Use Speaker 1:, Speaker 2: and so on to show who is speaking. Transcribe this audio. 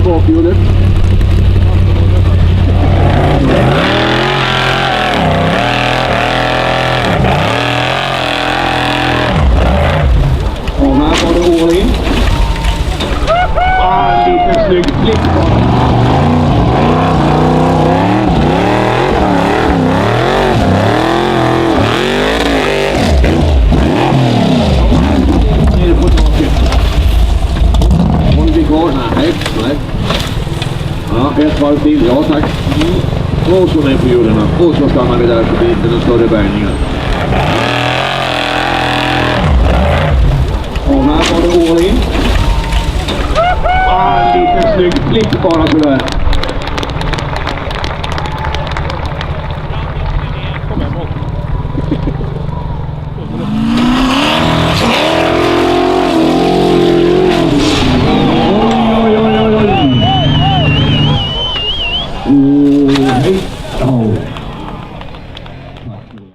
Speaker 1: bakhjulet. Och här var det all in. En liten snygg flick bara. Nere på taket. Hon blir kvar. Nej. Ja, ett varv till. Ja, tack. Och så ner på hjulen. Och så stannar vi där så blir det inte några större bärgningar. Och här var det all in. En liten snygg flick bara sådär.
Speaker 2: Kom här bort.